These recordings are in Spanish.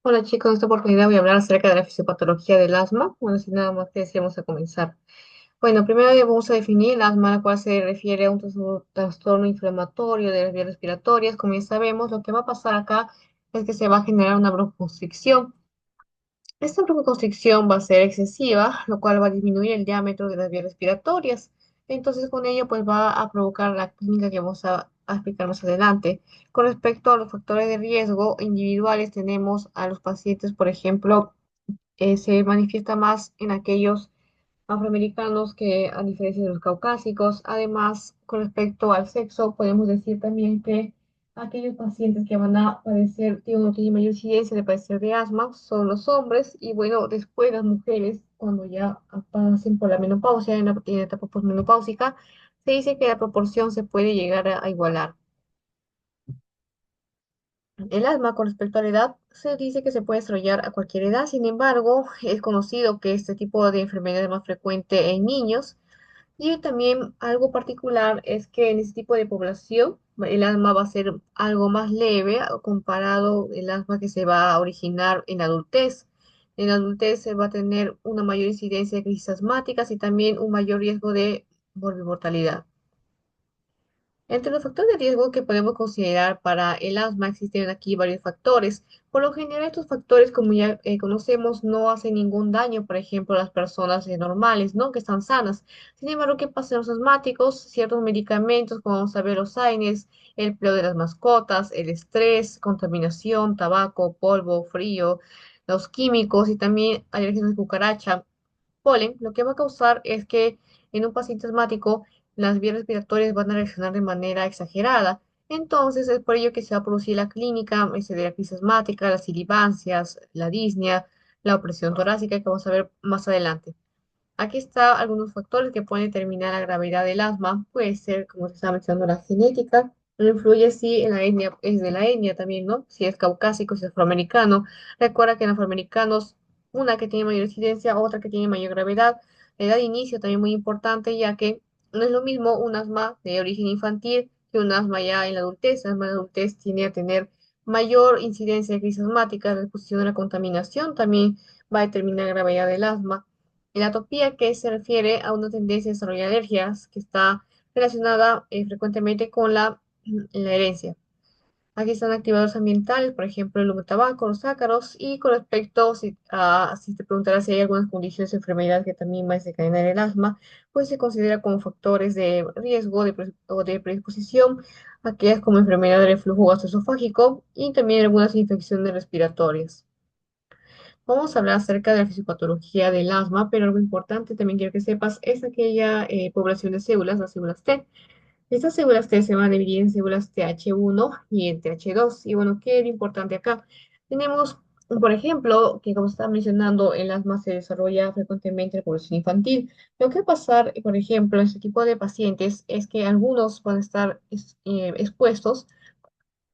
Hola chicos, en esta oportunidad voy a hablar acerca de la fisiopatología del asma. Bueno, sin nada más que decir, vamos a comenzar. Bueno, primero ya vamos a definir el asma, la cual se refiere a un trastorno inflamatorio de las vías respiratorias. Como ya sabemos, lo que va a pasar acá es que se va a generar una broncoconstricción. Esta broncoconstricción va a ser excesiva, lo cual va a disminuir el diámetro de las vías respiratorias. Entonces, con ello, pues va a provocar la clínica que vamos a explicar más adelante. Con respecto a los factores de riesgo individuales, tenemos a los pacientes, por ejemplo, se manifiesta más en aquellos afroamericanos que a diferencia de los caucásicos. Además, con respecto al sexo, podemos decir también que aquellos pacientes que van a padecer, tienen mayor incidencia de padecer de asma son los hombres y bueno, después las mujeres, cuando ya pasen por la menopausia, en la etapa posmenopáusica, se dice que la proporción se puede llegar a igualar. El asma, con respecto a la edad, se dice que se puede desarrollar a cualquier edad. Sin embargo, es conocido que este tipo de enfermedad es más frecuente en niños. Y también algo particular es que en este tipo de población el asma va a ser algo más leve comparado el asma que se va a originar en la adultez. En la adultez se va a tener una mayor incidencia de crisis asmáticas y también un mayor riesgo de morbimortalidad. Entre los factores de riesgo que podemos considerar para el asma existen aquí varios factores. Por lo general, estos factores, como ya conocemos, no hacen ningún daño, por ejemplo, a las personas normales, ¿no? Que están sanas. Sin embargo, ¿qué pasa en los asmáticos? Ciertos medicamentos, como vamos a ver los AINES, el empleo de las mascotas, el estrés, contaminación, tabaco, polvo, frío, los químicos y también alergias de cucaracha polen, lo que va a causar es que en un paciente asmático las vías respiratorias van a reaccionar de manera exagerada. Entonces es por ello que se va a producir la clínica de la crisis asmática, las silibancias, la disnea, la opresión torácica que vamos a ver más adelante. Aquí está algunos factores que pueden determinar la gravedad del asma. Puede ser, como se estaba mencionando, la genética. Influye si en la etnia, es de la etnia también, ¿no? Si es caucásico, si es afroamericano. Recuerda que en afroamericanos, una que tiene mayor incidencia, otra que tiene mayor gravedad. La edad de inicio también muy importante, ya que no es lo mismo un asma de origen infantil que un asma ya en la adultez. El asma en la adultez tiene a tener mayor incidencia de crisis asmáticas, la exposición a la contaminación también va a determinar la gravedad del asma. La atopía, que se refiere a una tendencia a desarrollar alergias que está relacionada frecuentemente con la herencia. Aquí están activadores ambientales, por ejemplo, el humo de tabaco, los ácaros, y con respecto si te preguntarás si hay algunas condiciones de enfermedad que también van a desencadenar el asma, pues se considera como factores de riesgo o de predisposición, aquellas como enfermedad de reflujo gastroesofágico y también algunas infecciones respiratorias. Vamos a hablar acerca de la fisiopatología del asma, pero algo importante también quiero que sepas es aquella población de células, las células T. Estas células T se van a dividir en células TH1 y en TH2. Y bueno, ¿qué es lo importante acá? Tenemos, por ejemplo, que como estaba mencionando, el asma se desarrolla frecuentemente en la población infantil. Lo que va a pasar, por ejemplo, en este tipo de pacientes es que algunos van a estar expuestos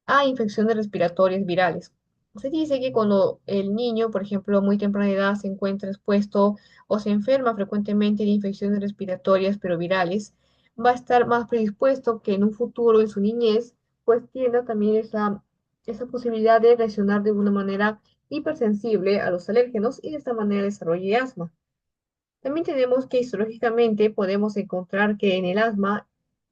a infecciones respiratorias virales. Se dice que cuando el niño, por ejemplo, a muy temprana edad se encuentra expuesto o se enferma frecuentemente de infecciones respiratorias pero virales, va a estar más predispuesto que en un futuro, en su niñez, pues tienda también esa posibilidad de reaccionar de una manera hipersensible a los alérgenos y de esta manera desarrolle asma. También tenemos que histológicamente podemos encontrar que en el asma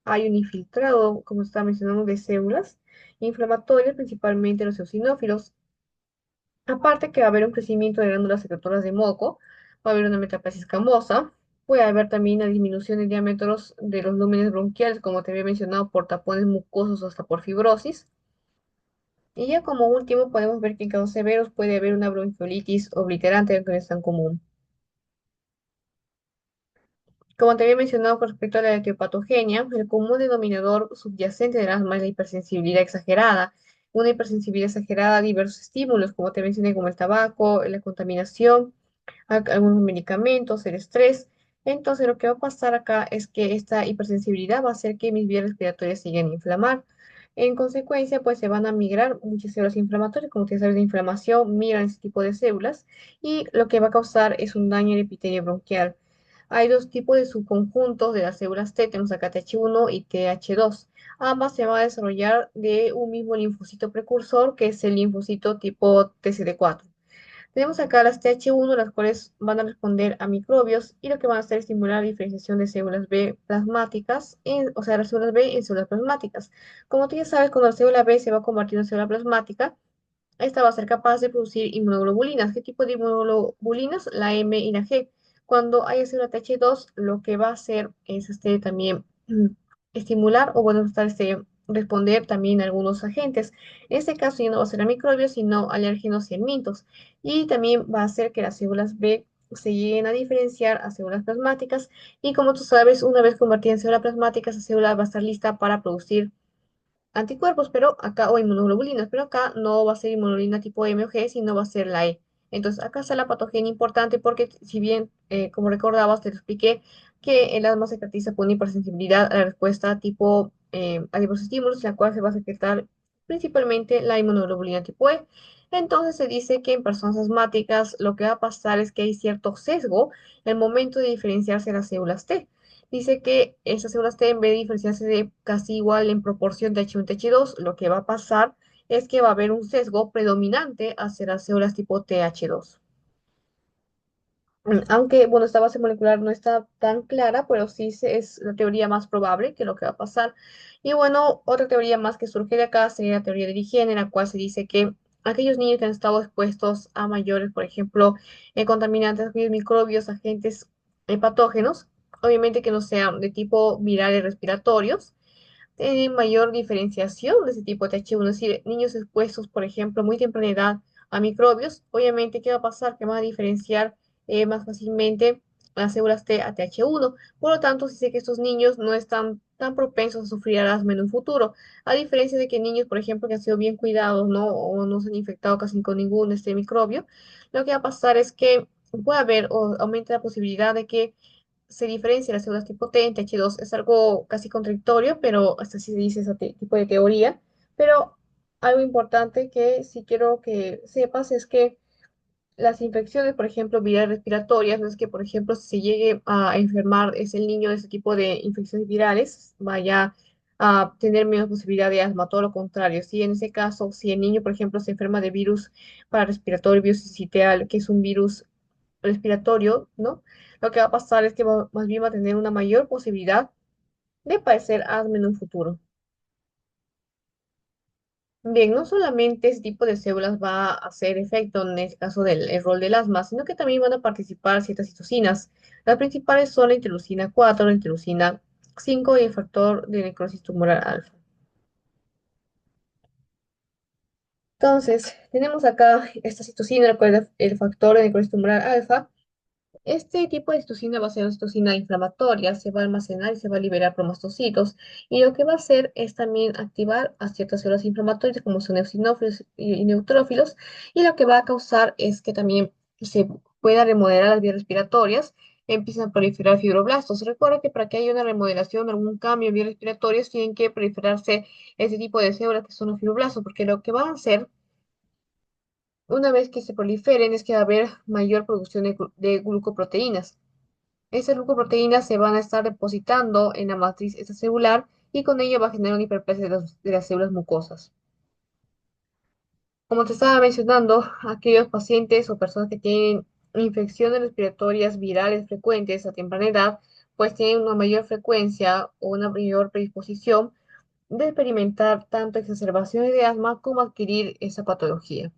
hay un infiltrado, como está mencionando, de células inflamatorias, principalmente los eosinófilos. Aparte que va a haber un crecimiento de glándulas secretoras de moco, va a haber una metaplasia escamosa, puede haber también una disminución de diámetros de los lúmenes bronquiales, como te había mencionado, por tapones mucosos o hasta por fibrosis. Y ya como último podemos ver que en casos severos puede haber una bronquiolitis obliterante, que no es tan común. Como te había mencionado con respecto a la etiopatogenia, el común denominador subyacente del asma es la hipersensibilidad exagerada. Una hipersensibilidad exagerada a diversos estímulos, como te mencioné, como el tabaco, la contaminación, algunos medicamentos, el estrés. Entonces, lo que va a pasar acá es que esta hipersensibilidad va a hacer que mis vías respiratorias sigan a inflamar. En consecuencia, pues se van a migrar muchas células inflamatorias, como ustedes saben, de inflamación, migran ese tipo de células y lo que va a causar es un daño al epitelio bronquial. Hay dos tipos de subconjuntos de las células T, tenemos acá TH1 y TH2. Ambas se van a desarrollar de un mismo linfocito precursor, que es el linfocito tipo TCD4. Tenemos acá las TH1, las cuales van a responder a microbios y lo que van a hacer es estimular la diferenciación de células B plasmáticas, o sea, las células B en células plasmáticas. Como tú ya sabes, cuando la célula B se va a convertir en célula plasmática, esta va a ser capaz de producir inmunoglobulinas. ¿Qué tipo de inmunoglobulinas? La M y la G. Cuando haya célula TH2, lo que va a hacer es también estimular o bueno, responder también a algunos agentes. En este caso ya no va a ser a microbios, sino alérgenos y helmintos. Y también va a hacer que las células B se lleguen a diferenciar a células plasmáticas. Y como tú sabes, una vez convertida en célula plasmática, esa célula va a estar lista para producir anticuerpos, pero acá, o inmunoglobulinas, pero acá no va a ser inmunoglobulina tipo M o G, sino va a ser la E. Entonces, acá está la patogenia importante porque, si bien, como recordabas, te lo expliqué, que el asma se caracteriza por una hipersensibilidad a la respuesta tipo a diversos estímulos, la cual se va a secretar principalmente la inmunoglobulina tipo E. Entonces, se dice que en personas asmáticas lo que va a pasar es que hay cierto sesgo en el momento de diferenciarse las células T. Dice que esas células T, en vez de diferenciarse de casi igual en proporción de H1 y H2, lo que va a pasar es que va a haber un sesgo predominante hacia las células tipo TH2. Aunque, bueno, esta base molecular no está tan clara, pero sí es la teoría más probable que lo que va a pasar. Y bueno, otra teoría más que surge de acá sería la teoría de higiene, en la cual se dice que aquellos niños que han estado expuestos a mayores, por ejemplo, contaminantes, aquellos microbios, agentes patógenos, obviamente que no sean de tipo virales respiratorios, tienen mayor diferenciación de ese tipo de TH1, es decir, niños expuestos, por ejemplo, a muy temprana edad a microbios, obviamente, ¿qué va a pasar? Que van a diferenciar más fácilmente las células T a TH1. Por lo tanto, sí sé que estos niños no están tan propensos a sufrir asma en un futuro, a diferencia de que niños, por ejemplo, que han sido bien cuidados, ¿no? O no se han infectado casi con ningún microbio, lo que va a pasar es que puede haber o aumenta la posibilidad de que se diferencia las células tipo T en TH2. Es algo casi contradictorio, pero hasta así se dice ese tipo de teoría. Pero algo importante que sí quiero que sepas es que las infecciones, por ejemplo, virales respiratorias, no es que, por ejemplo, si se llegue a enfermar es el niño de ese tipo de infecciones virales, vaya a tener menos posibilidad de asma, todo lo contrario. Si en ese caso, si el niño, por ejemplo, se enferma de virus para respiratorio sincitial, que es un virus respiratorio, ¿no? Lo que va a pasar es que más bien va a tener una mayor posibilidad de padecer asma en un futuro. Bien, no solamente ese tipo de células va a hacer efecto en el caso del el rol del asma, sino que también van a participar ciertas citocinas. Las principales son la interleucina 4, la interleucina 5 y el factor de necrosis tumoral alfa. Entonces, tenemos acá esta citocina, la cual es el factor de necrosis tumoral alfa. Este tipo de citocina va a ser una citocina inflamatoria, se va a almacenar y se va a liberar por mastocitos. Y lo que va a hacer es también activar a ciertas células inflamatorias como son eosinófilos y neutrófilos. Y lo que va a causar es que también se pueda remodelar las vías respiratorias, empiezan a proliferar fibroblastos. Recuerda que para que haya una remodelación, algún cambio en vías respiratorias, tienen que proliferarse ese tipo de células que son los fibroblastos, porque lo que van a hacer una vez que se proliferen es que va a haber mayor producción de glucoproteínas. Esas glucoproteínas se van a estar depositando en la matriz extracelular y con ello va a generar una hiperplasia de las células mucosas. Como te estaba mencionando, aquellos pacientes o personas que tienen infecciones respiratorias virales frecuentes a temprana edad, pues tienen una mayor frecuencia o una mayor predisposición de experimentar tanto exacerbaciones de asma como adquirir esa patología.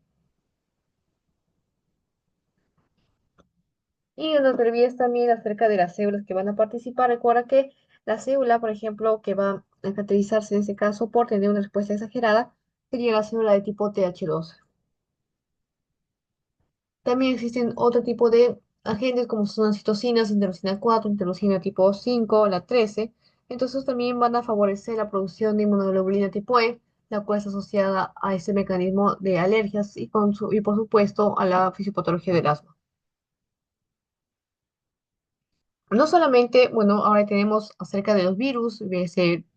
Y nos olvides también acerca de las células que van a participar. Recuerda que la célula, por ejemplo, que va a caracterizarse en este caso por tener una respuesta exagerada, sería la célula de tipo TH2. También existen otro tipo de agentes como son las citocinas, interleucina 4, interleucina tipo 5, la 13. Entonces también van a favorecer la producción de inmunoglobulina tipo E, la cual es asociada a ese mecanismo de alergias y por supuesto a la fisiopatología del asma. No solamente, bueno, ahora tenemos acerca de los virus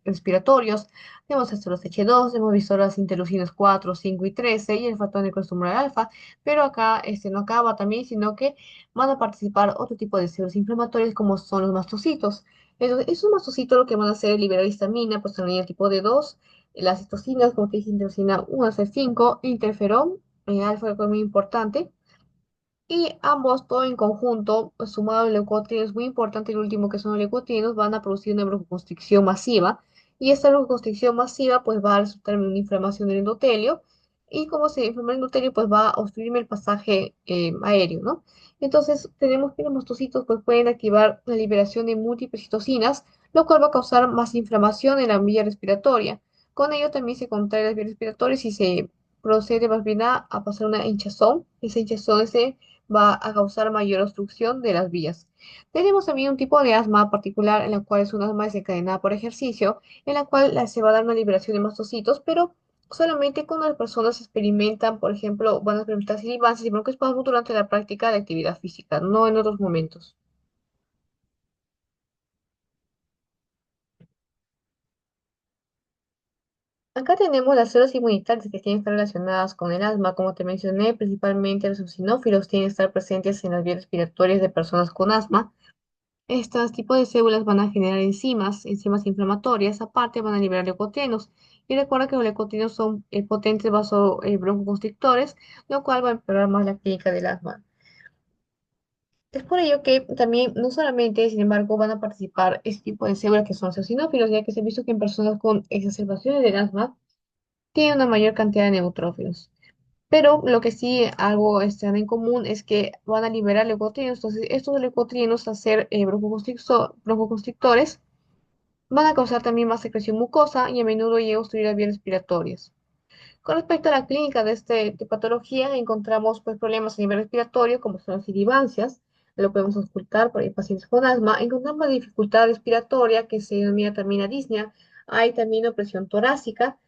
respiratorios, tenemos estos los H2, hemos visto las interleucinas 4, 5 y 13 y el factor necrotumoral alfa, pero acá no acaba también, sino que van a participar otro tipo de células inflamatorias como son los mastocitos. Entonces, esos mastocitos lo que van a hacer es liberar histamina, prostaglandina tipo D2, las citocinas, como te dije, interleucina 1, C5, interferón, alfa, que es muy importante, y ambos, todo en conjunto, pues, sumado al leucotrieno, es muy importante el último que son los leucotrienos, van a producir una broncoconstricción masiva. Y esta broncoconstricción masiva pues va a resultar en una inflamación del endotelio. Y como se inflama el endotelio, pues va a obstruirme el pasaje aéreo, ¿no? Entonces tenemos que los mastocitos pues pueden activar la liberación de múltiples citocinas, lo cual va a causar más inflamación en la vía respiratoria. Con ello también se contrae las vías respiratorias y se procede más bien a pasar una hinchazón. Esa hinchazón va a causar mayor obstrucción de las vías. Tenemos también un tipo de asma particular en la cual es un asma desencadenada por ejercicio, en la cual se va a dar una liberación de mastocitos, pero solamente cuando las personas experimentan, por ejemplo, van a experimentar silivances y broncoespasmos durante la práctica de actividad física, no en otros momentos. Acá tenemos las células inmunitarias que tienen que estar relacionadas con el asma, como te mencioné, principalmente los eosinófilos tienen que estar presentes en las vías respiratorias de personas con asma. Estos tipos de células van a generar enzimas inflamatorias, aparte van a liberar leucotrienos. Y recuerda que los leucotrienos son potentes broncoconstrictores, lo cual va a empeorar más la clínica del asma. Es por ello que también, no solamente, sin embargo, van a participar este tipo de células que son los eosinófilos, ya que se ha visto que en personas con exacerbaciones del asma tienen una mayor cantidad de neutrófilos. Pero lo que sí algo están en común es que van a liberar leucotrienos. Entonces, estos leucotrienos, al ser broncoconstrictores, van a causar también más secreción mucosa y a menudo llega a obstruir las vías respiratorias. Con respecto a la clínica de patología, encontramos pues, problemas a nivel respiratorio, como son las silivancias, lo podemos ocultar por pacientes con asma. Encontramos dificultad respiratoria, que se denomina también disnea. Hay también opresión torácica,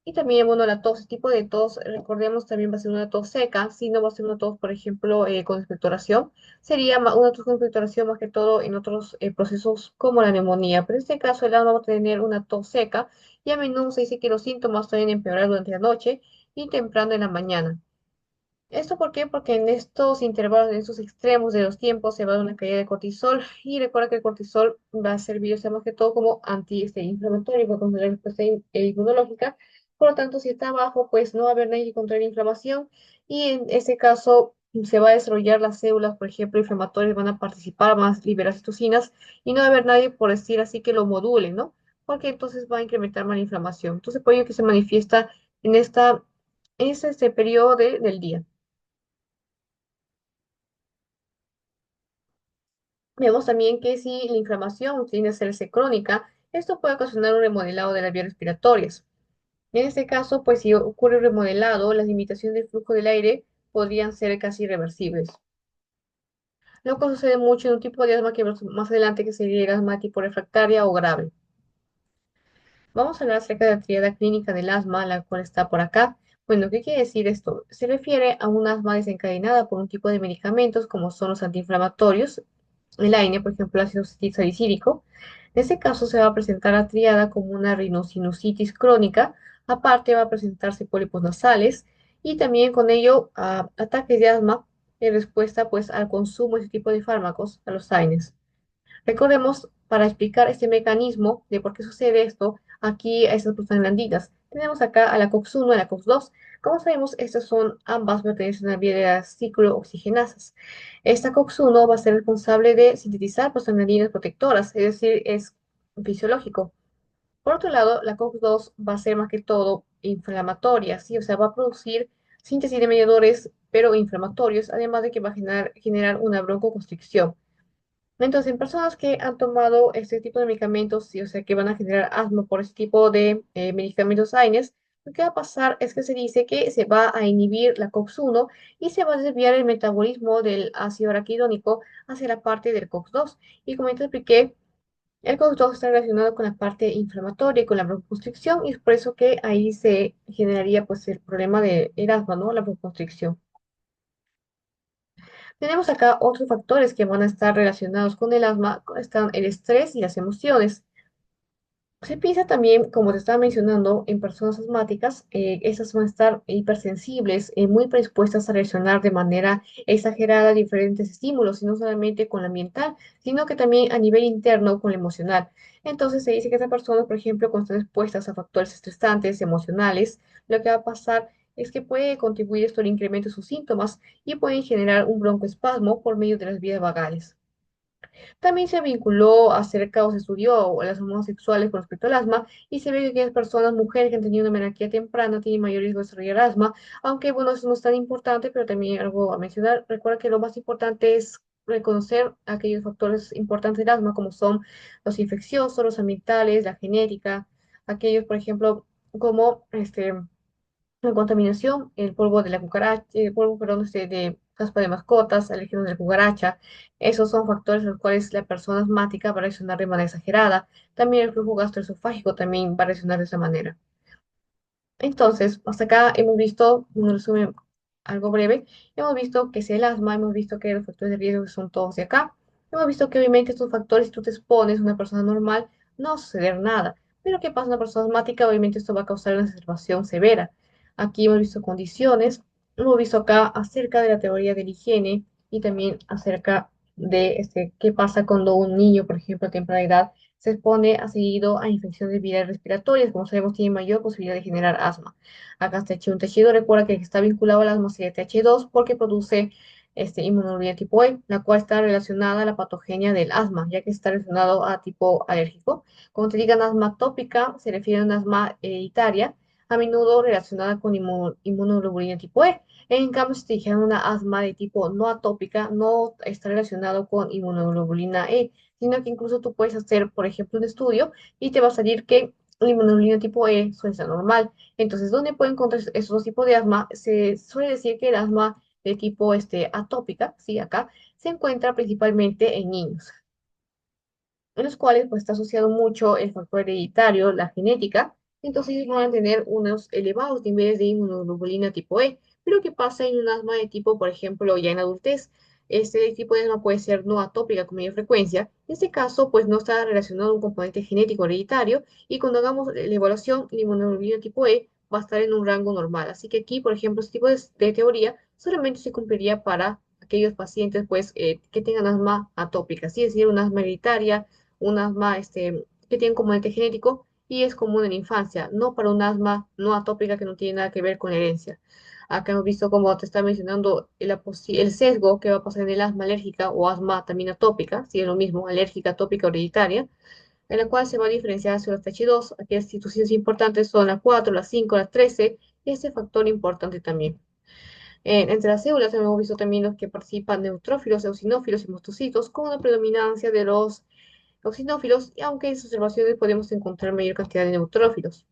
y también, bueno, la tos, este tipo de tos, recordemos, también va a ser una tos seca, si no va a ser una tos, por ejemplo, con expectoración, sería una tos con expectoración más que todo en otros procesos como la neumonía, pero en este caso el alma va a tener una tos seca y a menudo se dice que los síntomas pueden empeorar durante la noche y temprano en la mañana. ¿Esto por qué? Porque en estos intervalos, en estos extremos de los tiempos, se va a dar una caída de cortisol y recuerda que el cortisol va a servir, o sea, más que todo como antiinflamatorio para controlar la respuesta inmunológica. Por lo tanto, si está bajo, pues no va a haber nadie que controle la inflamación y en ese caso se va a desarrollar las células, por ejemplo, inflamatorias, van a participar más, liberar citocinas y no va a haber nadie, por decir así, que lo module, ¿no? Porque entonces va a incrementar más la inflamación. Entonces, por ello que se manifiesta en este periodo del día. Vemos también que si la inflamación tiende a hacerse crónica, esto puede ocasionar un remodelado de las vías respiratorias. En este caso, pues si ocurre un remodelado, las limitaciones del flujo del aire podrían ser casi irreversibles. Lo que sucede mucho en un tipo de asma que vemos más adelante, que sería el asma tipo refractaria o grave. Vamos a hablar acerca de la triada clínica del asma, la cual está por acá. Bueno, ¿qué quiere decir esto? Se refiere a un asma desencadenada por un tipo de medicamentos como son los antiinflamatorios, el AINE, por ejemplo, ácido salicílico. En este caso se va a presentar la triada como una rinosinusitis crónica, aparte va a presentarse pólipos nasales y también con ello ataques de asma en respuesta pues al consumo de este tipo de fármacos, a los AINES. Recordemos, para explicar este mecanismo de por qué sucede esto, aquí a estas prostaglandinas. Tenemos acá a la COX-1 y a la COX-2. Como sabemos, estas son ambas pertenecen a la vía de las ciclooxigenasas. Esta COX-1 va a ser responsable de sintetizar prostaglandinas protectoras, es decir, es fisiológico. Por otro lado, la COX-2 va a ser más que todo inflamatoria, ¿sí? O sea, va a producir síntesis de mediadores, pero inflamatorios, además de que va a generar una broncoconstricción. Entonces, en personas que han tomado este tipo de medicamentos, sí, o sea, que van a generar asma por este tipo de medicamentos AINES, lo que va a pasar es que se dice que se va a inhibir la COX-1 y se va a desviar el metabolismo del ácido araquidónico hacia la parte del COX-2. Y como ya te expliqué, el COX-2 está relacionado con la parte inflamatoria y con la broncoconstricción, y es por eso que ahí se generaría pues el problema del asma, ¿no? La broncoconstricción. Tenemos acá otros factores que van a estar relacionados con el asma, están el estrés y las emociones. Se piensa también, como te estaba mencionando, en personas asmáticas, estas van a estar hipersensibles, muy predispuestas a reaccionar de manera exagerada a diferentes estímulos, y no solamente con la ambiental, sino que también a nivel interno con la emocional. Entonces se dice que estas personas, por ejemplo, cuando están expuestas a factores estresantes, emocionales, lo que va a pasar es que puede contribuir esto al incremento de sus síntomas y pueden generar un broncoespasmo por medio de las vías vagales. También se vinculó acerca o se estudió las hormonas sexuales con respecto al asma y se ve que aquellas personas, mujeres que han tenido una menarquía temprana, tienen mayor riesgo de desarrollar asma, aunque bueno, eso no es tan importante, pero también algo a mencionar. Recuerda que lo más importante es reconocer aquellos factores importantes del asma, como son los infecciosos, los ambientales, la genética, aquellos, por ejemplo, como la contaminación, el polvo de la cucaracha, el polvo, perdón, de caspa de mascotas, alérgenos de la cucaracha, esos son factores a los cuales la persona asmática va a reaccionar de manera exagerada. También el flujo gastroesofágico también va a reaccionar de esa manera. Entonces, hasta acá hemos visto, un resumen algo breve, hemos visto que es el asma, hemos visto que los factores de riesgo son todos de acá, hemos visto que obviamente estos factores, si tú te expones a una persona normal, no va a suceder nada, pero ¿qué pasa en una persona asmática? Obviamente esto va a causar una exacerbación severa. Aquí hemos visto condiciones, hemos visto acá acerca de la teoría de la higiene y también acerca de qué pasa cuando un niño, por ejemplo, a temprana edad, se expone a seguido a infecciones virales respiratorias. Como sabemos, tiene mayor posibilidad de generar asma. Acá está H1 TH2, recuerda que el que está vinculado al asma sería TH2 porque produce inmunoglobulina tipo E, la cual está relacionada a la patogenia del asma, ya que está relacionado a tipo alérgico. Cuando te digan asma tópica, se refiere a un asma hereditaria, a menudo relacionada con inmunoglobulina tipo E. En cambio, si te dijeran una asma de tipo no atópica, no está relacionado con inmunoglobulina E, sino que incluso tú puedes hacer, por ejemplo, un estudio y te va a salir que la inmunoglobulina tipo E suele ser normal. Entonces, ¿dónde pueden encontrar esos dos tipos de asma? Se suele decir que el asma de tipo atópica, sí, acá, se encuentra principalmente en niños, en los cuales pues está asociado mucho el factor hereditario, la genética, entonces ellos van a tener unos elevados niveles de inmunoglobulina tipo E. Pero ¿qué pasa en un asma de tipo, por ejemplo, ya en adultez? Este tipo de asma puede ser no atópica con mayor frecuencia. En este caso, pues no está relacionado a un componente genético hereditario y cuando hagamos la evaluación, la inmunoglobulina tipo E va a estar en un rango normal. Así que aquí, por ejemplo, este tipo de teoría solamente se cumpliría para aquellos pacientes pues que tengan asma atópica, es decir, un asma hereditaria, un asma que tiene componente genético y es común en la infancia, no para un asma no atópica que no tiene nada que ver con herencia. Acá hemos visto, como te estaba mencionando, el sesgo que va a pasar en el asma alérgica o asma también atópica, si es lo mismo, alérgica, atópica, hereditaria, en la cual se va a diferenciar hacia los TH2. Aquí las instituciones importantes son la 4, la 5, la 13, y este factor importante también. Entre las células hemos visto también los que participan neutrófilos, eosinófilos y mastocitos, con una predominancia de los eosinófilos, y aunque en sus observaciones podemos encontrar mayor cantidad de neutrófilos.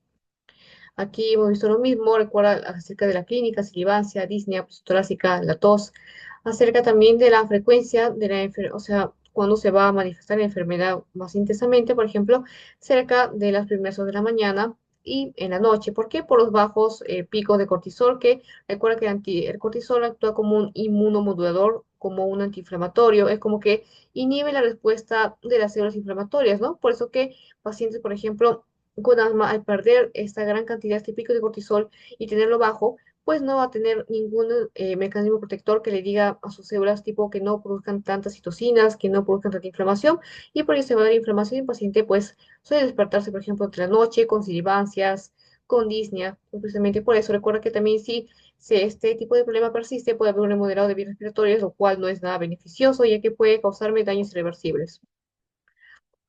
Aquí hemos visto lo mismo, recuerda acerca de la clínica, salivancia, disnea torácica, la tos, acerca también de la frecuencia de la enfermedad, o sea, cuando se va a manifestar la enfermedad más intensamente, por ejemplo, cerca de las primeras horas de la mañana y en la noche. ¿Por qué? Por los bajos picos de cortisol, que recuerda que el cortisol actúa como un inmunomodulador, como un antiinflamatorio, es como que inhibe la respuesta de las células inflamatorias, ¿no? Por eso que pacientes, por ejemplo, con asma, al perder esta gran cantidad típico de cortisol y tenerlo bajo, pues no va a tener ningún mecanismo protector que le diga a sus células tipo que no produzcan tantas citocinas, que no produzcan tanta inflamación, y por eso se va a dar inflamación y el paciente pues suele despertarse, por ejemplo, entre la noche con silivancias, con disnea, pues, precisamente por eso. Recuerda que también si este tipo de problema persiste, puede haber un remodelado de vías respiratorias, lo cual no es nada beneficioso, ya que puede causarme daños irreversibles.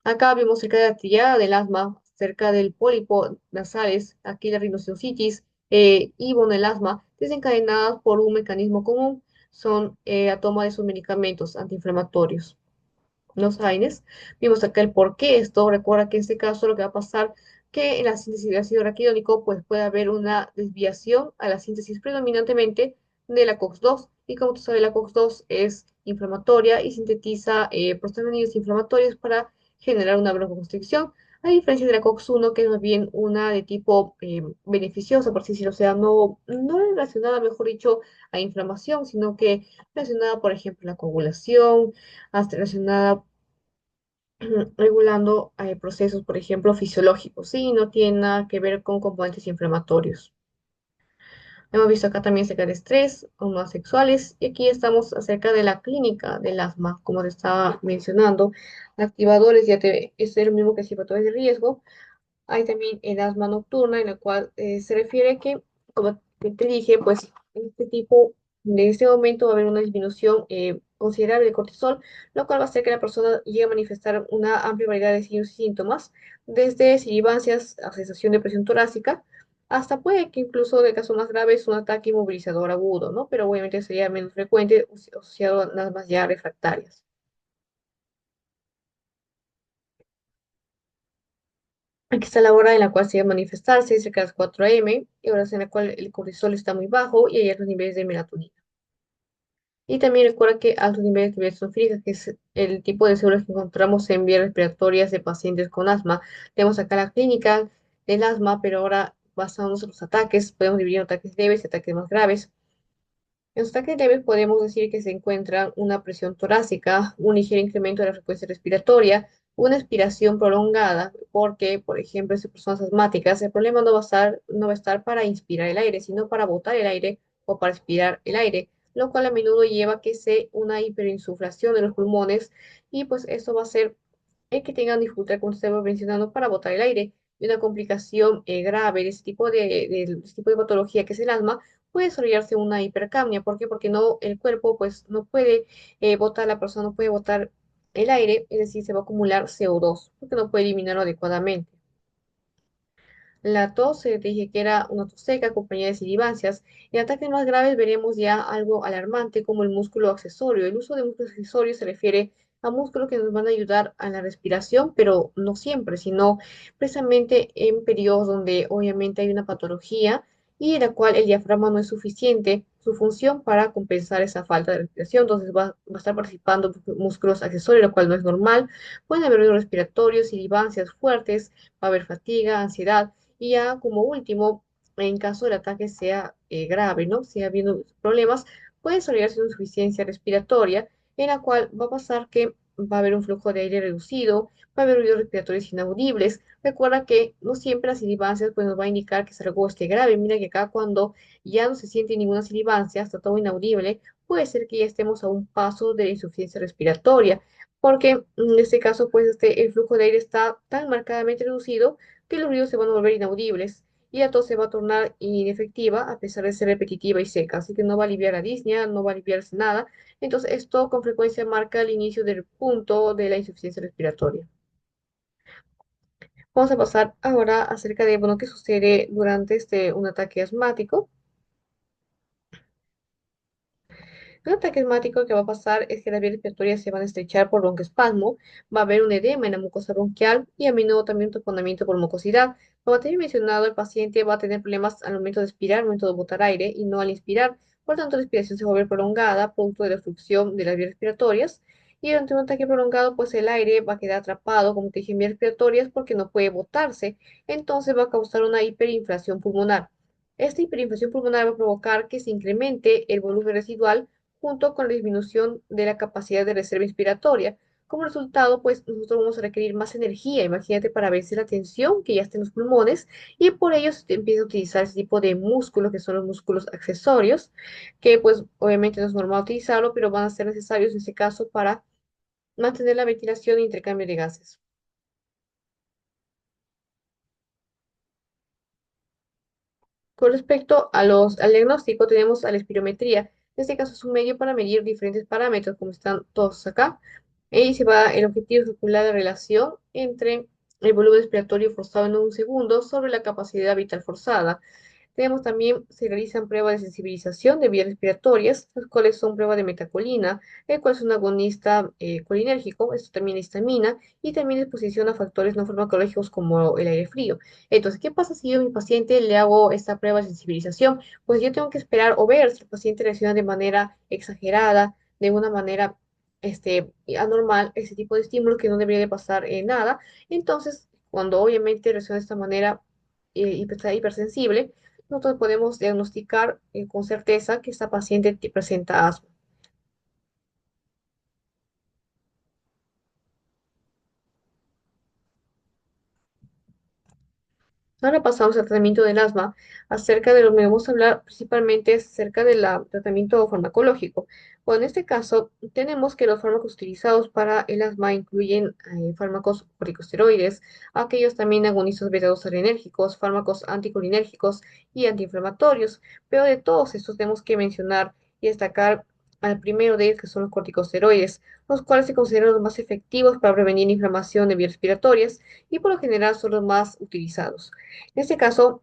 Acá vemos cerca de la triada del asma, cerca del pólipo nasales, aquí la rhinosinusitis y bueno, el asma, desencadenadas por un mecanismo común, son la toma de sus medicamentos antiinflamatorios. Los AINES. Vimos acá el por qué esto. Recuerda que en este caso lo que va a pasar que en la síntesis de ácido araquidónico pues puede haber una desviación a la síntesis predominantemente de la COX-2. Y como tú sabes, la COX-2 es inflamatoria y sintetiza prostaglandinas inflamatorias para generar una broncoconstricción. A diferencia de la COX-1, que es más bien una de tipo beneficiosa, por así decirlo, o sea, no relacionada, mejor dicho, a inflamación, sino que relacionada, por ejemplo, a la coagulación, hasta relacionada regulando procesos, por ejemplo, fisiológicos, sí, no tiene nada que ver con componentes inflamatorios. Hemos visto acá también acerca de estrés, hormonas sexuales, y aquí estamos acerca de la clínica del asma, como te estaba mencionando, activadores, es el mismo que factores de riesgo. Hay también el asma nocturna, en la cual se refiere que, como te dije, pues en este tipo, en este momento va a haber una disminución considerable de cortisol, lo cual va a hacer que la persona llegue a manifestar una amplia variedad de signos y síntomas, desde silibancias a sensación de presión torácica, hasta puede que incluso de casos más graves un ataque inmovilizador agudo, ¿no? Pero obviamente sería menos frecuente asociado a asmas ya refractarias. Aquí está la hora en la cual se debe manifestarse, cerca de las 4 a.m., y horas en la cual el cortisol está muy bajo y hay altos niveles de melatonina. Y también recuerda que altos niveles de biosfírica, que es el tipo de células que encontramos en vías respiratorias de pacientes con asma. Tenemos acá la clínica del asma, pero ahora basándonos en los ataques, podemos dividir en ataques leves y ataques más graves. En los ataques leves podemos decir que se encuentra una presión torácica, un ligero incremento de la frecuencia respiratoria, una expiración prolongada, porque, por ejemplo, en personas asmáticas, el problema no va a estar para inspirar el aire, sino para botar el aire o para expirar el aire, lo cual a menudo lleva a que sea una hiperinsuflación de los pulmones y pues eso va a ser el que tengan dificultad, como estaba mencionando, para botar el aire. Y una complicación grave de este tipo de patología que es el asma puede desarrollarse una hipercapnia. ¿Por qué? Porque no, el cuerpo pues no puede botar, la persona no puede botar el aire, es decir, se va a acumular CO2 porque no puede eliminarlo adecuadamente. La tos, te dije que era una tos seca, acompañada de silibancias. En ataques más graves veremos ya algo alarmante como el músculo accesorio. El uso de músculos accesorios se refiere a músculos que nos van a ayudar a la respiración, pero no siempre, sino precisamente en periodos donde obviamente hay una patología y en la cual el diafragma no es suficiente su función para compensar esa falta de respiración. Entonces va a estar participando músculos accesorios, lo cual no es normal. Pueden haber ruidos respiratorios, silibancias fuertes, va a haber fatiga, ansiedad. Y ya como último, en caso del ataque sea grave, ¿no? Siga habiendo problemas, puede desarrollarse una insuficiencia respiratoria, en la cual va a pasar que va a haber un flujo de aire reducido, va a haber ruidos respiratorios inaudibles. Recuerda que no siempre las silibancias pues, nos va a indicar que es algo grave. Mira que acá cuando ya no se siente ninguna silibancia, está todo inaudible, puede ser que ya estemos a un paso de la insuficiencia respiratoria, porque en este caso, pues el flujo de aire está tan marcadamente reducido que los ruidos se van a volver inaudibles y la tos se va a tornar inefectiva a pesar de ser repetitiva y seca. Así que no va a aliviar la disnea, no va a aliviarse nada. Entonces, esto con frecuencia marca el inicio del punto de la insuficiencia respiratoria. Vamos a pasar ahora acerca de, bueno, qué sucede durante un ataque asmático. Un ataque asmático que va a pasar es que las vías respiratorias se van a estrechar por broncoespasmo, va a haber un edema en la mucosa bronquial y a menudo también un taponamiento por mucosidad. Como te había mencionado, el paciente va a tener problemas al momento de expirar, al momento de botar aire y no al inspirar. Por tanto, la respiración se va a ver prolongada, producto de la obstrucción de las vías respiratorias. Y durante un ataque prolongado, pues el aire va a quedar atrapado, como te dije, en vías respiratorias porque no puede botarse. Entonces va a causar una hiperinflación pulmonar. Esta hiperinflación pulmonar va a provocar que se incremente el volumen residual junto con la disminución de la capacidad de reserva inspiratoria. Como resultado, pues nosotros vamos a requerir más energía, imagínate, para vencer la tensión que ya está en los pulmones, y por ello se empieza a utilizar ese tipo de músculos, que son los músculos accesorios, que pues obviamente no es normal utilizarlo, pero van a ser necesarios en este caso para mantener la ventilación e intercambio de gases. Con respecto al diagnóstico, tenemos a la espirometría. En este caso es un medio para medir diferentes parámetros, como están todos acá. Y el objetivo es calcular la relación entre el volumen respiratorio forzado en un segundo sobre la capacidad vital forzada. Tenemos también, se realizan pruebas de sensibilización de vías respiratorias, las cuales son pruebas de metacolina, el cual es un agonista colinérgico, esto también histamina, y también exposición a factores no farmacológicos como el aire frío. Entonces, ¿qué pasa si yo a mi paciente le hago esta prueba de sensibilización? Pues yo tengo que esperar o ver si el paciente reacciona de manera exagerada, de una manera anormal, ese tipo de estímulo que no debería de pasar nada. Entonces, cuando obviamente reacciona de esta manera y está hipersensible, nosotros podemos diagnosticar con certeza que esta paciente presenta asma. Ahora pasamos al tratamiento del asma. Acerca de lo que vamos a hablar principalmente es acerca del tratamiento farmacológico. Bueno, en este caso tenemos que los fármacos utilizados para el asma incluyen fármacos corticosteroides, aquellos también agonistas beta-2 adrenérgicos, fármacos anticolinérgicos y antiinflamatorios. Pero de todos estos tenemos que mencionar y destacar al primero de ellos, que son los corticosteroides, los cuales se consideran los más efectivos para prevenir inflamación de vías respiratorias y por lo general son los más utilizados. En este caso,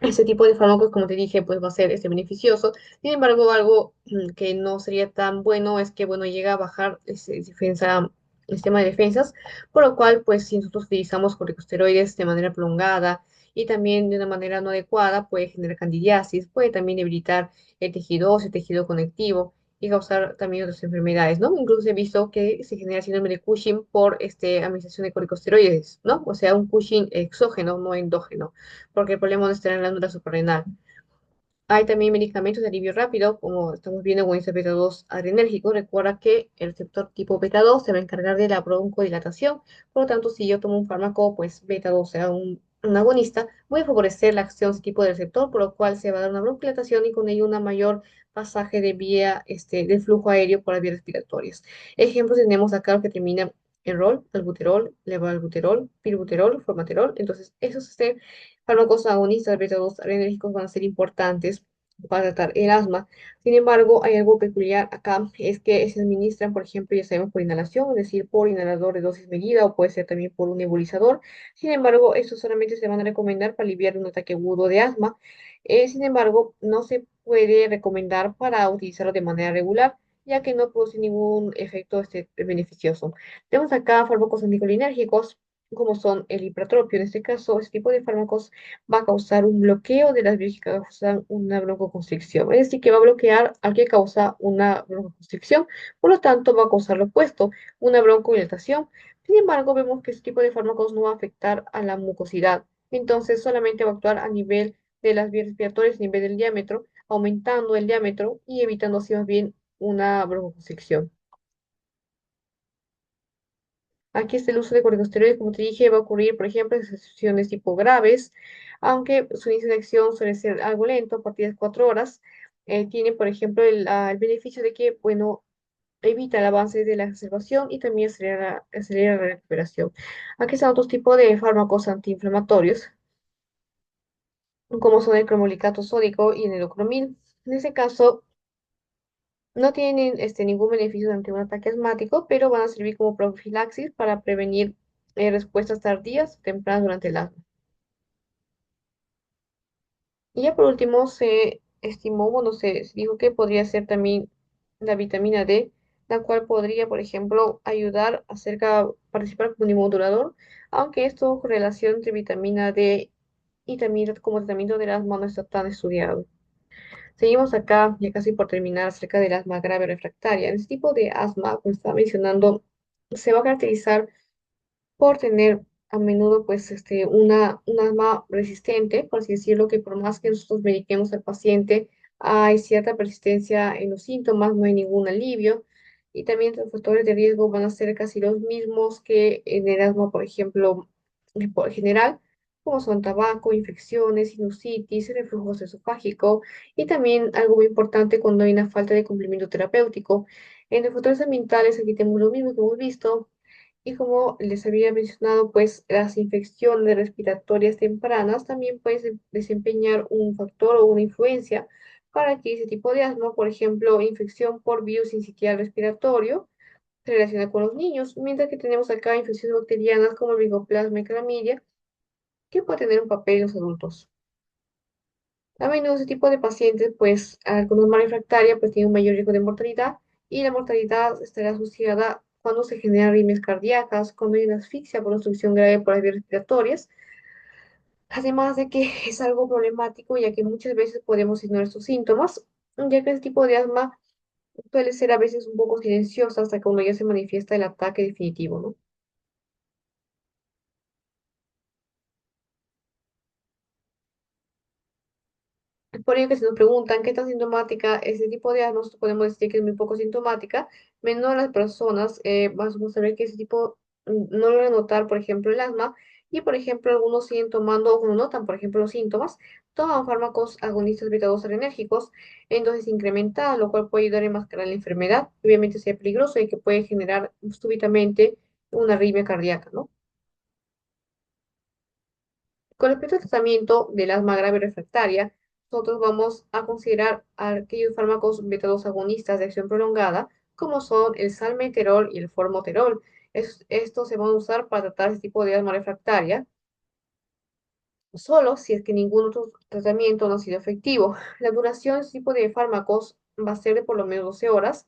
este tipo de fármacos, como te dije, pues va a ser beneficioso. Sin embargo, algo que no sería tan bueno es que, bueno, llega a bajar el sistema de defensas, por lo cual, pues, si nosotros utilizamos corticosteroides de manera prolongada y también de una manera no adecuada, puede generar candidiasis, puede también debilitar el tejido óseo, el tejido conectivo y causar también otras enfermedades, ¿no? Incluso he visto que se genera síndrome de Cushing por administración de corticosteroides, ¿no? O sea, un Cushing exógeno, no endógeno, porque el problema no está en la glándula suprarrenal. Hay también medicamentos de alivio rápido, como estamos viendo con este beta-2 adrenérgico. Recuerda que el receptor tipo beta-2 se va a encargar de la broncodilatación. Por lo tanto, si yo tomo un fármaco, pues beta-2, sea un agonista, voy a favorecer la acción de ese tipo de receptor, por lo cual se va a dar una broncodilatación y con ello una mayor pasaje de vía, del flujo aéreo por las vías respiratorias. Ejemplos tenemos acá lo que termina en rol, albuterol, levoalbuterol, pirbuterol, formaterol. Entonces, esos fármacos agonistas beta-2 adrenérgicos van a ser importantes para tratar el asma. Sin embargo, hay algo peculiar acá, es que se administran, por ejemplo, ya sabemos, por inhalación, es decir, por inhalador de dosis medida o puede ser también por un nebulizador. Sin embargo, estos solamente se van a recomendar para aliviar un ataque agudo de asma. Sin embargo, no se puede recomendar para utilizarlo de manera regular, ya que no produce ningún efecto beneficioso. Tenemos acá fármacos anticolinérgicos, como son el hipratropio. En este caso, este tipo de fármacos va a causar un bloqueo de las vías que causan una broncoconstricción. Es decir, que va a bloquear al que causa una broncoconstricción, por lo tanto va a causar lo opuesto, una broncodilatación. Sin embargo, vemos que este tipo de fármacos no va a afectar a la mucosidad. Entonces, solamente va a actuar a nivel de las vías respiratorias, a nivel del diámetro, aumentando el diámetro y evitando así más bien una broncoconstricción. Aquí está el uso de corticosteroides, como te dije, va a ocurrir, por ejemplo, en situaciones tipo graves, aunque su inicio de acción suele ser algo lento, a partir de 4 horas. Tiene, por ejemplo, el beneficio de que, bueno, evita el avance de la exacerbación y también acelera la recuperación. Aquí están otros tipos de fármacos antiinflamatorios, como son el cromolicato sódico y el nedocromil. En este caso, no tienen ningún beneficio ante un ataque asmático, pero van a servir como profilaxis para prevenir respuestas tardías o tempranas durante el asma. Y ya por último se estimó, bueno, se dijo que podría ser también la vitamina D, la cual podría, por ejemplo, ayudar participar como un inmunomodulador, aunque esto con relación entre vitamina D y también como tratamiento del asma no está tan estudiado. Seguimos acá, ya casi por terminar, acerca del asma grave refractaria. En este tipo de asma, como estaba mencionando, se va a caracterizar por tener a menudo, pues, un asma resistente, por así decirlo, que por más que nosotros mediquemos al paciente, hay cierta persistencia en los síntomas, no hay ningún alivio. Y también los factores de riesgo van a ser casi los mismos que en el asma, por ejemplo, por general, como son tabaco, infecciones, sinusitis, reflujo esofágico y también algo muy importante cuando hay una falta de cumplimiento terapéutico. En los factores ambientales aquí tenemos lo mismo que hemos visto, y como les había mencionado, pues las infecciones respiratorias tempranas también pueden desempeñar un factor o una influencia para que ese tipo de asma, por ejemplo, infección por virus sincitial respiratorio, se relaciona con los niños, mientras que tenemos acá infecciones bacterianas como el Mycoplasma y Clamidia, que puede tener un papel en los adultos. A menudo ese tipo de pacientes, pues, con asma refractaria, pues tienen un mayor riesgo de mortalidad y la mortalidad estará asociada cuando se generan arritmias cardíacas, cuando hay una asfixia por obstrucción grave por las vías respiratorias, además de que es algo problemático ya que muchas veces podemos ignorar sus síntomas, ya que ese tipo de asma suele ser a veces un poco silenciosa hasta cuando ya se manifiesta el ataque definitivo, ¿no? Por ello que se nos preguntan qué tan sintomática es ese tipo de asma, nosotros podemos decir que es muy poco sintomática, menos las personas, vamos a ver que ese tipo no logra notar, por ejemplo, el asma Y, por ejemplo, algunos siguen tomando, cuando notan, por ejemplo, los síntomas, toman fármacos agonistas beta-2 adrenérgicos en dosis incrementadas, lo cual puede ayudar a enmascarar la enfermedad. Obviamente sea peligroso y que puede generar súbitamente una arritmia cardíaca, ¿no? Con respecto al tratamiento del asma grave refractaria, nosotros vamos a considerar aquellos fármacos beta-2 agonistas de acción prolongada, como son el salmeterol y el formoterol. Estos se van a usar para tratar este tipo de asma refractaria, solo si es que ningún otro tratamiento no ha sido efectivo. La duración de este tipo de fármacos va a ser de por lo menos 12 horas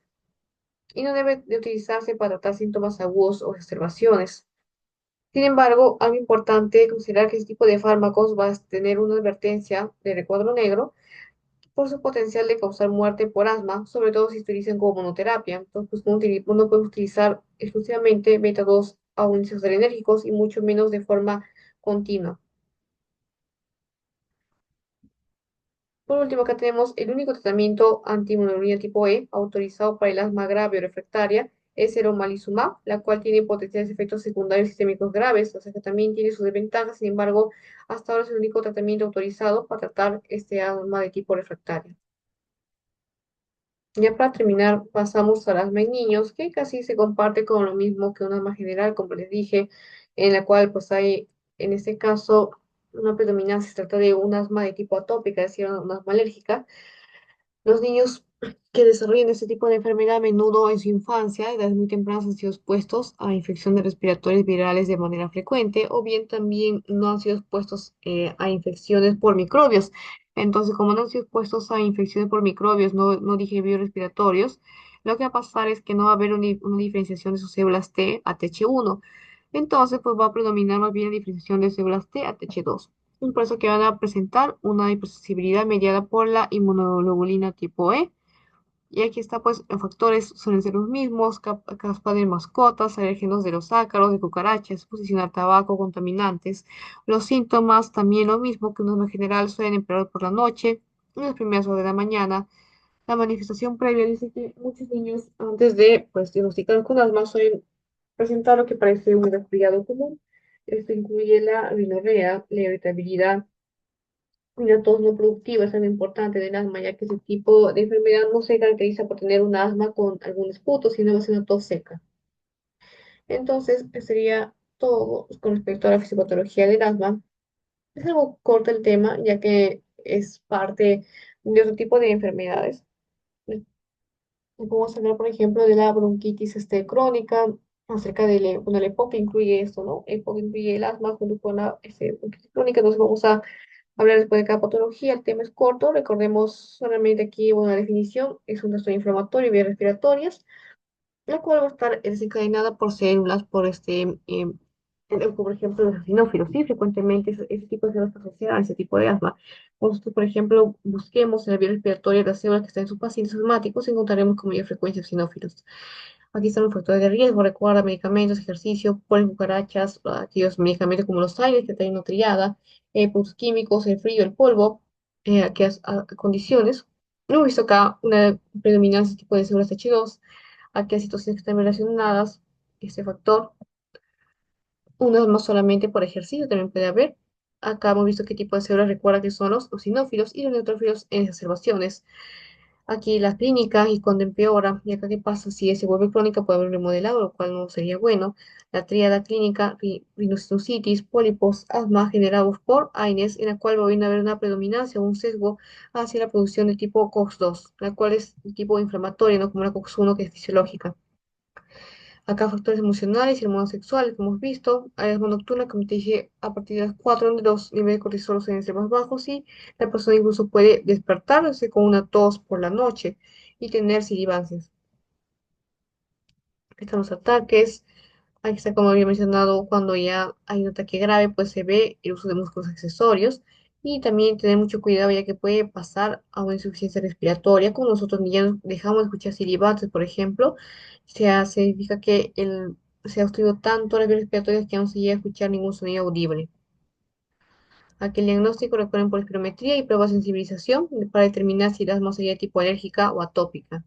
y no debe de utilizarse para tratar síntomas agudos o exacerbaciones. Sin embargo, algo importante considerar que este tipo de fármacos va a tener una advertencia de recuadro negro por su potencial de causar muerte por asma, sobre todo si se utilizan como monoterapia. Entonces, pues, no puede utilizar exclusivamente beta-2 agonistas adrenérgicos y mucho menos de forma continua. Por último, acá tenemos el único tratamiento antiinmunoglobulina tipo E autorizado para el asma grave o refractaria, es el omalizumab, la cual tiene potenciales efectos secundarios sistémicos graves, o sea que también tiene sus desventajas. Sin embargo, hasta ahora es el único tratamiento autorizado para tratar este asma de tipo refractario. Ya para terminar, pasamos al asma en niños, que casi se comparte con lo mismo que un asma general, como les dije, en la cual pues hay, en este caso, una predominancia, se trata de un asma de tipo atópica, es decir, un asma alérgica. Los niños que desarrollan este tipo de enfermedad a menudo en su infancia, a edades muy tempranas, han sido expuestos a infecciones respiratorias virales de manera frecuente, o bien también no han sido expuestos a infecciones por microbios. Entonces, como no han sido expuestos a infecciones por microbios, no dije biorespiratorios, lo que va a pasar es que no va a haber una diferenciación de sus células T a Th1. Entonces, pues va a predominar más bien la diferenciación de células T a Th2. Es por eso que van a presentar una hipersensibilidad mediada por la inmunoglobulina tipo E. Y aquí está, pues, los factores suelen ser los mismos, caspa de mascotas, alérgenos de los ácaros, de cucarachas, exposición al tabaco, contaminantes. Los síntomas también lo mismo que en general suelen empeorar por la noche, en las primeras horas de la mañana. La manifestación previa dice que muchos niños antes de, pues, diagnosticar con asma suelen presentar lo que parece un resfriado común. Esto incluye la rinorrea, la irritabilidad, una tos no productiva. Es tan importante del asma, ya que ese tipo de enfermedad no se caracteriza por tener un asma con algún esputo, sino es una tos seca. Entonces, sería todo con respecto a la fisiopatología del asma. Es algo corto el tema, ya que es parte de otro tipo de enfermedades. Podemos hablar, por ejemplo, de la bronquitis crónica, acerca de, bueno, la EPOC incluye esto, ¿no? EPOC incluye el asma junto con la bronquitis crónica. Entonces vamos a hablar después de cada patología. El tema es corto, recordemos solamente aquí una definición: es un trastorno inflamatorio y vías respiratorias, la cual va a estar desencadenada por células, por ejemplo, los eosinófilos, ¿sí? Frecuentemente ese tipo de células está asociada a ese tipo de asma. Cuando nosotros, por ejemplo, busquemos en la vía respiratoria las células que están en sus pacientes asmáticos, encontraremos con mayor frecuencia eosinófilos. Aquí están los factores de riesgo: recuerda, medicamentos, ejercicio, polen, cucarachas, aquellos medicamentos como los aires, que traen triada, productos químicos, el frío, el polvo, condiciones. Hemos visto acá una predominancia de este tipo de células H2, aquí hay situaciones que están relacionadas, este factor, unas más solamente por ejercicio también puede haber. Acá hemos visto qué tipo de células recuerda que son los eosinófilos y los neutrófilos en exacerbaciones. Aquí la clínica y cuando empeora, y acá qué pasa si se vuelve crónica, puede haber un remodelado, lo cual no sería bueno. La tríada clínica, rhinosinusitis, pólipos, asma generados por AINES, en la cual va a haber una predominancia o un sesgo hacia la producción de tipo COX-2, la cual es el tipo inflamatorio, no como la COX-1 que es fisiológica. Acá factores emocionales y hormonas sexuales, como hemos visto, asma nocturna, como te dije, a partir de las 4 donde los niveles de cortisol suelen ser más bajos y la persona incluso puede despertarse con una tos por la noche y tener silivancias. Aquí están los ataques. Aquí está, como había mencionado, cuando ya hay un ataque grave, pues se ve el uso de músculos accesorios y también tener mucho cuidado, ya que puede pasar a una insuficiencia respiratoria. Cuando nosotros niños dejamos de escuchar silbatos, por ejemplo, significa que se ha obstruido tanto las vías respiratorias que no se llega a escuchar ningún sonido audible. Aquí el diagnóstico requiere por espirometría y prueba de sensibilización para determinar si el asma sería de tipo alérgica o atópica.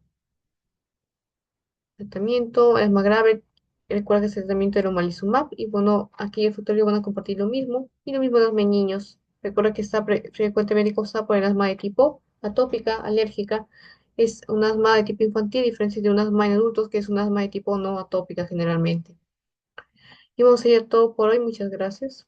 Tratamiento es más grave. Recuerda que es el tratamiento del omalizumab y bueno, aquí en el futuro van a compartir lo mismo y lo mismo los niños. Recuerda que está frecuentemente causada por el asma de tipo atópica, alérgica. Es un asma de tipo infantil, a diferencia de un asma en adultos, que es un asma de tipo no atópica generalmente. Y vamos a ir todo por hoy. Muchas gracias.